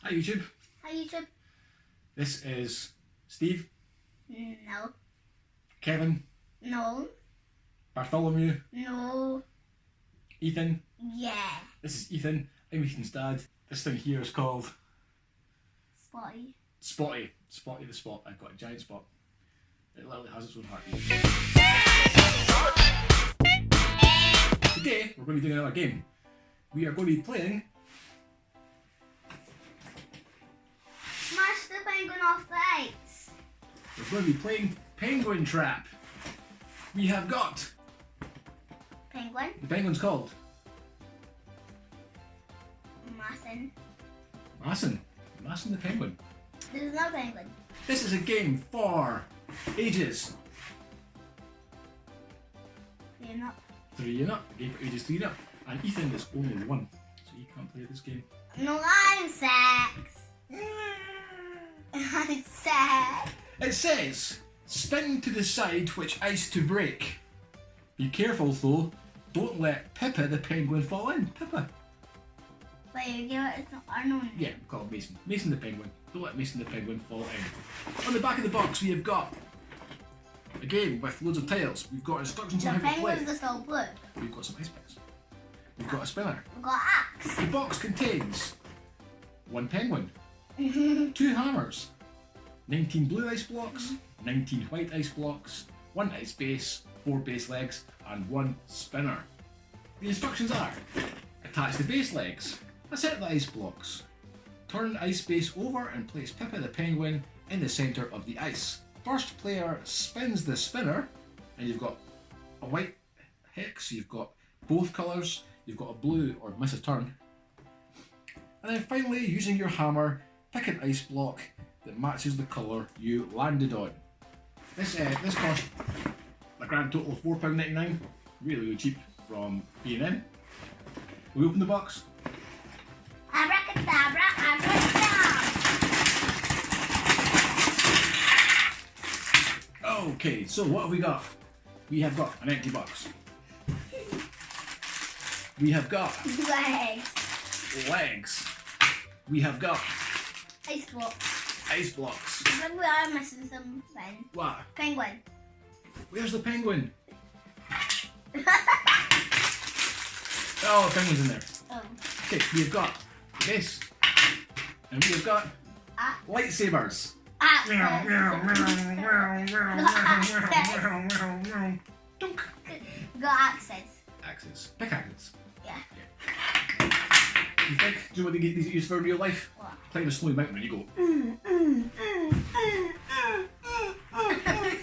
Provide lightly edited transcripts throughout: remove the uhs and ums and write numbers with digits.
Hi YouTube. Hi YouTube. This is Steve, No. Kevin, No. Bartholomew, No. Ethan. Yeah. This is Ethan. I'm Ethan's dad. This thing here is called Spotty. Spotty. Spotty the Spot. I've got a giant spot. It literally has its own heartbeat. Today we're going to be doing another game. We are going to be playing Smash the penguin off the ice. We're going to be playing Penguin Trap. We have got Penguin. the penguin's called Masson. Masson the penguin. There's no penguin. This is a game for ages You're not. 3 and up. A game for ages 3 and up. And Ethan is only 1, so he can't play this game. No, I'm 6. I'm 6. It says, spin to decide which ice to break. Be careful though, don't let Pippa the penguin fall in. Pippa. Wait, you give it our known name. Yeah, we call it Mason. Mason the penguin. Don't let Mason the penguin fall in. On the back of the box we have got a game with loads of tiles. We've got instructions The on how to play. penguins are still blue. We've got some ice picks. We've got a spinner. We've got axe. The box contains 1 penguin, 2 hammers, 19 blue ice blocks, 19 white ice blocks, 1 ice base, 4 base legs, and 1 spinner. The instructions are: attach the base legs, set the ice blocks, turn the ice base over and place Pippa the penguin in the centre of the ice. First player spins the spinner, and you've got a white hex, you've got both colours, you've got a blue or miss a turn. And then finally, using your hammer, pick an ice block that matches the colour you landed on. This cost a grand total of £4.99, really cheap from B&M. We open the box. Abracadabra, abracadabra. Okay, so what have we got? We have got an empty box. We have got Legs. legs. We have got Ice block. ice blocks. I think we are missing something. What? Penguin. Where's the penguin? Oh, the penguin's in there. Oh. Okay, we have got this. And we have got lightsabers. Axe. Dunk. Got axes. Axes. Pickaxes. Yeah. You think? Do you know what these are used for in real life? What? Climb a snowy mountain and you go.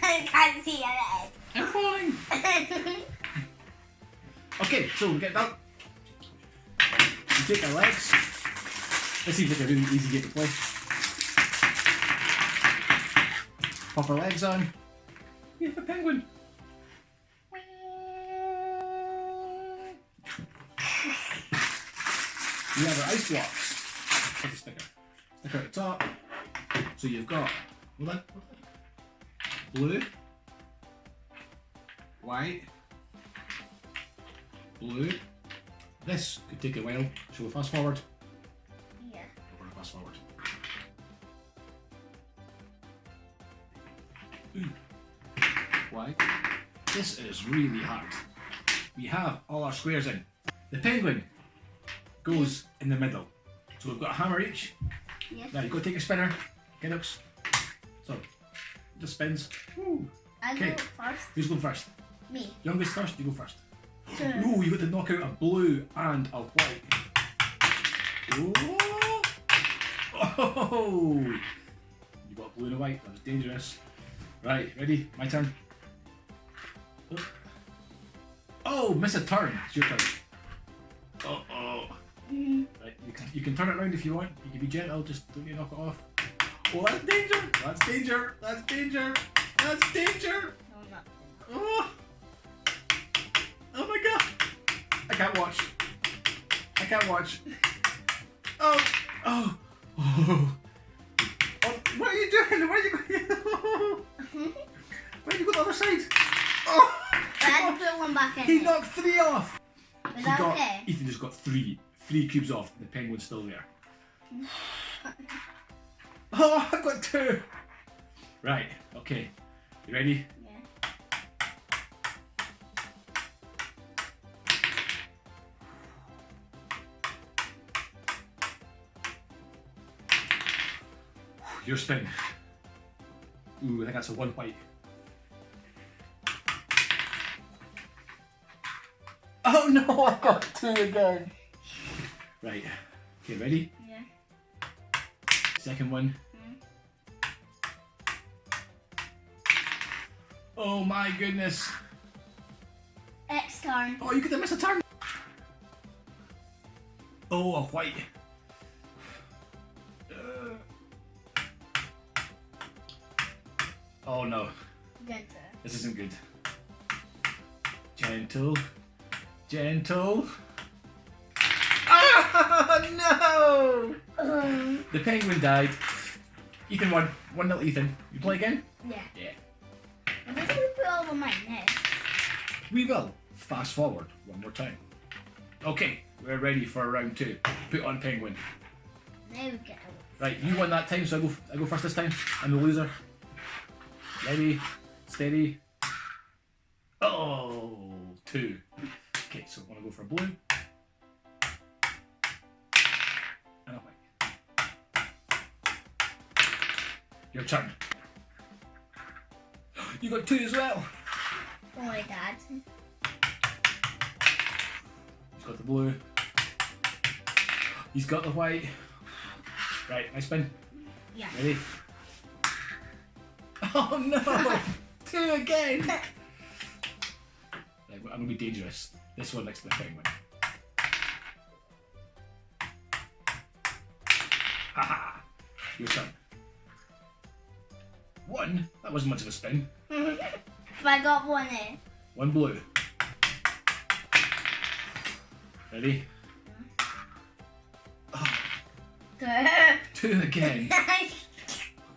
I can't see it. I'm falling. Okay, so we get that. We take our legs. This seems like a really easy game to play. Pop our legs on. We have a penguin. We have our ice blocks. What's a sticker? Sticker at the top. So you've got blue, white, blue. This could take a while. Shall we fast forward? Yeah. We're going to fast forward. White. This is really hard. We have all our squares in. The penguin goes in the middle. So we've got a hammer each. Yes. Now you've got to take a spinner. Kiddos. So, just spins. Woo. I Okay. go first. Who's going first? Me. Youngest first, you go first. Sure. Ooh, you got to knock out a blue and a white. Ooh. Oh! You got a blue and a white, that was dangerous. Right, ready? My turn. Oh, miss a turn. It's your turn. Oh. Right, you can turn it around if you want. You can be gentle, just don't you knock it off. Oh, that's danger! That's danger! That's danger! That's danger! No, not. Oh! Oh my god! I can't watch. I can't watch. Oh! Oh! Oh! Oh, what are you doing? Where are you going? Where are you going the other side? Oh! I had to put one back in. He knocked 3 off! Is that okay? Ethan just got 3 cubes off and the penguin's still there. Oh, I got 2. Right, okay. You ready? Yeah. Your spin. Ooh, I think that's a 1 white. Oh no, I got 2 again. Right. Okay, ready? Yeah. Second one. Oh my goodness. X turn. Oh, you get to miss a turn. Oh, a white. Oh no, Gentle. this isn't good. Gentle. Gentle. Ah, no! The penguin died. Ethan won. 1-0 Ethan. You play again? Yeah. Yeah. I think we put all the mine next. We will. Fast forward one more time. Okay, we're ready for round 2. Put on penguin. There we go. Right, you won that time, so I go first this time. I'm the loser. Ready, steady. Oh, 2. Okay, so I want to go for a blue. And a white. Your turn. You got 2 as well. Oh my god. He's got the blue. He's got the white. Right, I spin. Yeah. Ready? Oh no! 2 again! Right, I'm gonna be dangerous. This one next to the penguin. Haha! Your turn. 1? That wasn't much of a spin. If I got 1 in. 1 blue. Ready? Oh, 2 again.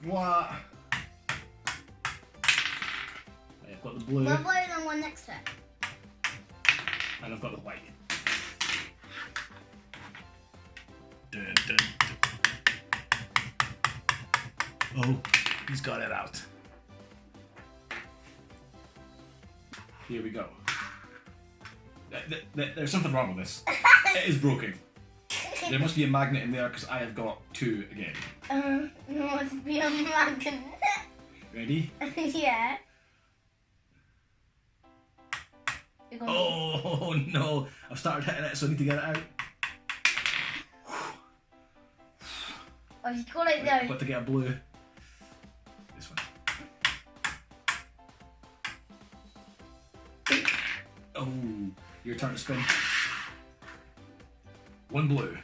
What? I've got the blue. One blue and 1 next to it. And I've got the white. Dun, dun, dun. Oh, he's got it out. Here we go. There's something wrong with this. It is broken. There must be a magnet in there because I have got 2 again. It must be a magnet. Ready? Yeah. Oh no! I've started hitting it, so I need to get it out. Oh, you got it I've there. got to get a blue. This one. Oh, your turn to spin. 1 blue.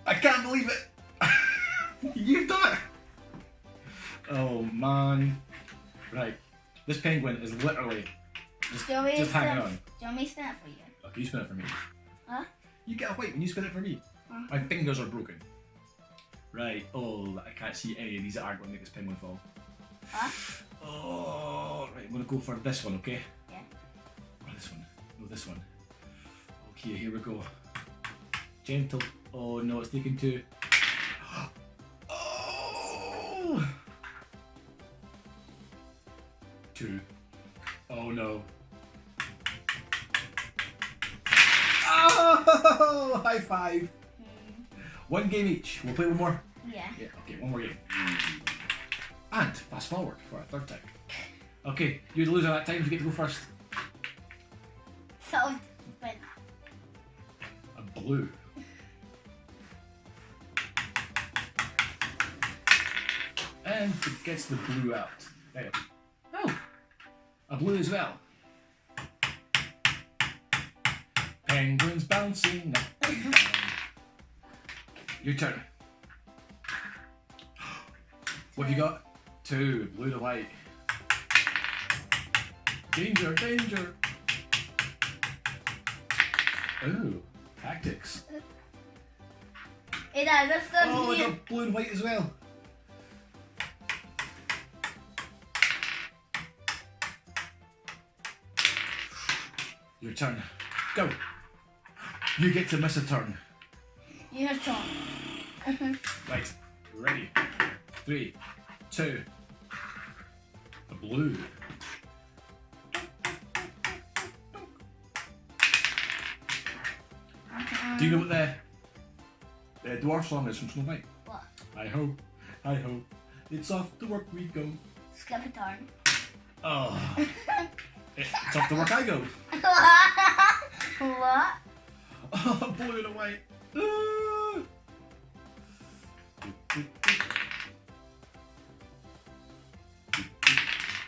I can't believe it! You've done it! Oh man. Right. This penguin is literally just hanging on. Do you want me to spin it for you? Okay, you spin it for me. Huh? You get a white when you spin it for me. Huh? My fingers are broken. Right. Oh, I can't see any of these that aren't going to make this penguin fall. Huh? Oh, right. I'm going to go for this one, okay? Yeah. Or this one. No, this one. Okay, here we go. Gentle. Oh no, it's taken 2. Oh! 2. Oh no. Oh! High 5. 1 game each. We'll play one more. Yeah. Yeah, okay, one more game. And fast forward for our 3rd time. Okay, you're the loser that time, you get to go first. So, spin. A blue. And it gets the blue out. There. Oh! A blue as well. Penguins bouncing up and down. Your turn. What have you got? 2. Blue to white. Danger, danger. Oh, tactics. Hey, Dad, let's go Oh, I here. got blue and white as well. Your turn. Go. You get to miss a turn. Your turn. Right, ready. 3, 2. A blue. Do you know what the dwarf song is from Snow White? What? Hi ho, it's off to work we go. Skip a turn. Oh, it's off to work I go. What? Oh, blue and white. Ah.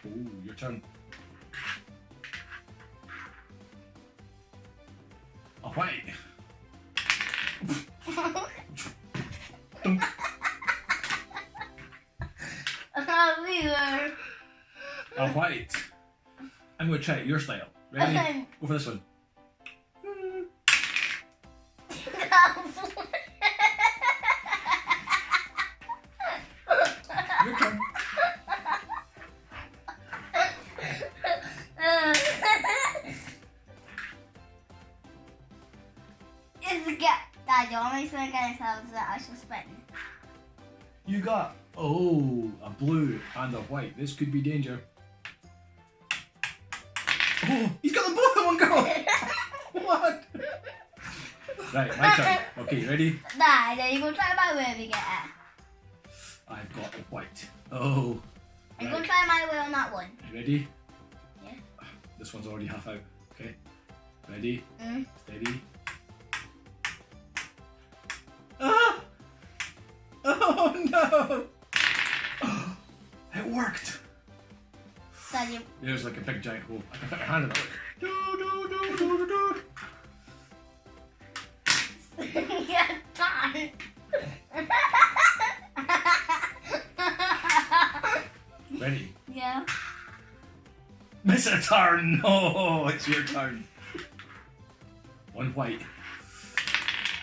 Oh, your turn. A white. Dunk. Weird. A white. I'm going to try it your style. Ready? Go for this one. Your turn. Dad, you always want to get ourselves that I should spin. You got, oh, a blue and a white. This could be danger. Oh, he's got them both in one go. What? Right, my turn. Okay, ready? Dad, are you going to try my way we get it? I've got a white. Oh. I'm going to try my way on that one. Ready? Yeah. This one's already half out. Okay. Ready? Steady. Ah! Oh no! It worked! Dad, you... There's like a big giant hole. I can put my hand in it. Do, do, do, do, do, do. Get done. Ready? Yeah. Miss a turn! Oh, it's your turn. One white.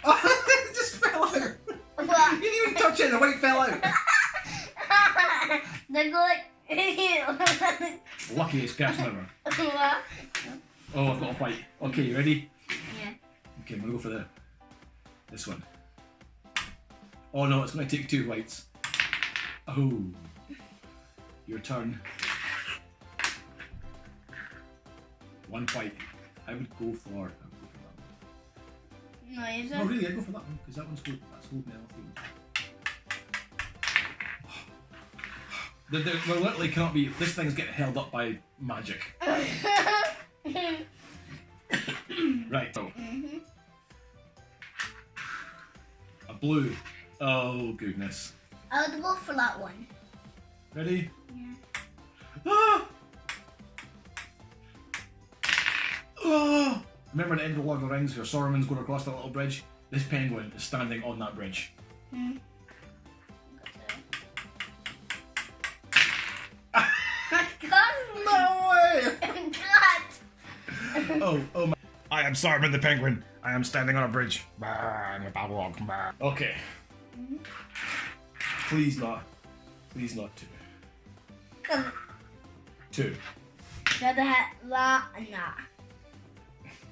Oh, it just fell out! What? You didn't even touch it, the white fell out! They're going... Luckiest person ever. What? Oh, I've got a white. Okay, you ready? Yeah. Okay, I'm gonna go for this one. Oh no, it's gonna take 2 whites. Oh. Your turn. 1 white. I would go for that one. No, you No, just... really, I'd go for that one, because that one's that's holding it. There literally cannot be. This thing's getting held up by magic. Right, so. A blue. Oh, goodness. I would go for that one. Ready? Yeah. Ah! Oh! Remember the end of Lord of the Rings where Sauron's going across that little bridge? This penguin is standing on that bridge. No way! Oh my. I am Saruman the penguin. I am standing on a bridge. I'm a Balrog. Okay. Please not. Please not 2. 2. Rather have that and that.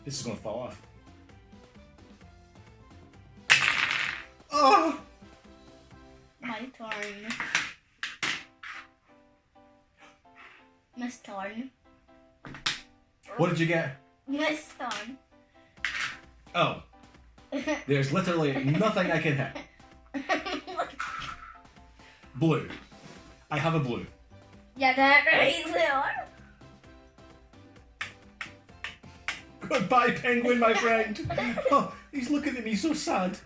This is gonna fall off. Oh! My turn. Miss turn. What did you get? Miss turn. Oh. There's literally nothing I can hit. Blue. I have a blue. Yeah, that right there. Goodbye, penguin, my friend. Oh, he's looking at me so sad.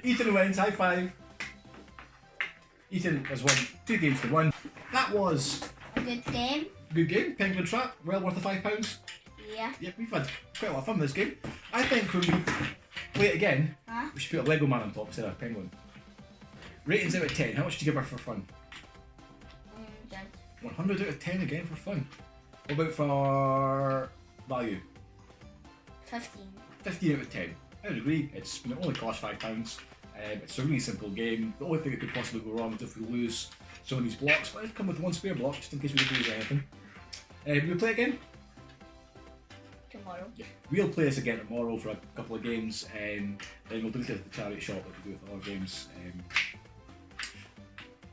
Ethan wins. High five. Ethan has won 2 games to 1. That was A good game. a good game. Penguin Trap. Well worth the £5. Yeah. Yep, we've had quite a lot of fun with this game. I think when we play it again, we should put a Lego man on top instead of a penguin. Ratings out of 10. How much did you give her for fun? 100 out of 10 again for fun. What about for value? 15. 15 out of 10. I would agree. It only costs £5. It's a really simple game. The only thing that could possibly go wrong is if we lose some of these blocks, but I'd come with 1 spare block just in case we don't lose anything. Will we play again? Tomorrow. Yeah. We'll play this again tomorrow for a couple of games, then we'll do it at the charity shop like we do with other games.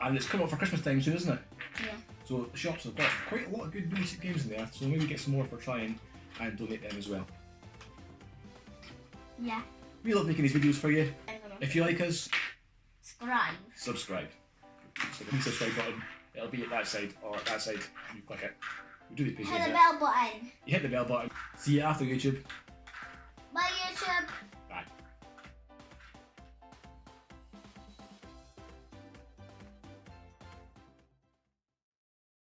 And it's coming up for Christmas time soon, isn't it? Yeah. So the shops have got quite a lot of good really cheap games in there, so maybe get some more for trying and donate them as well. Yeah. We love making these videos for you. If you like us, Subscribe. So the subscribe button, it'll be at that side or at that side. You click it. We do appreciate Hit it. the bell button. You hit the bell button. See you after YouTube.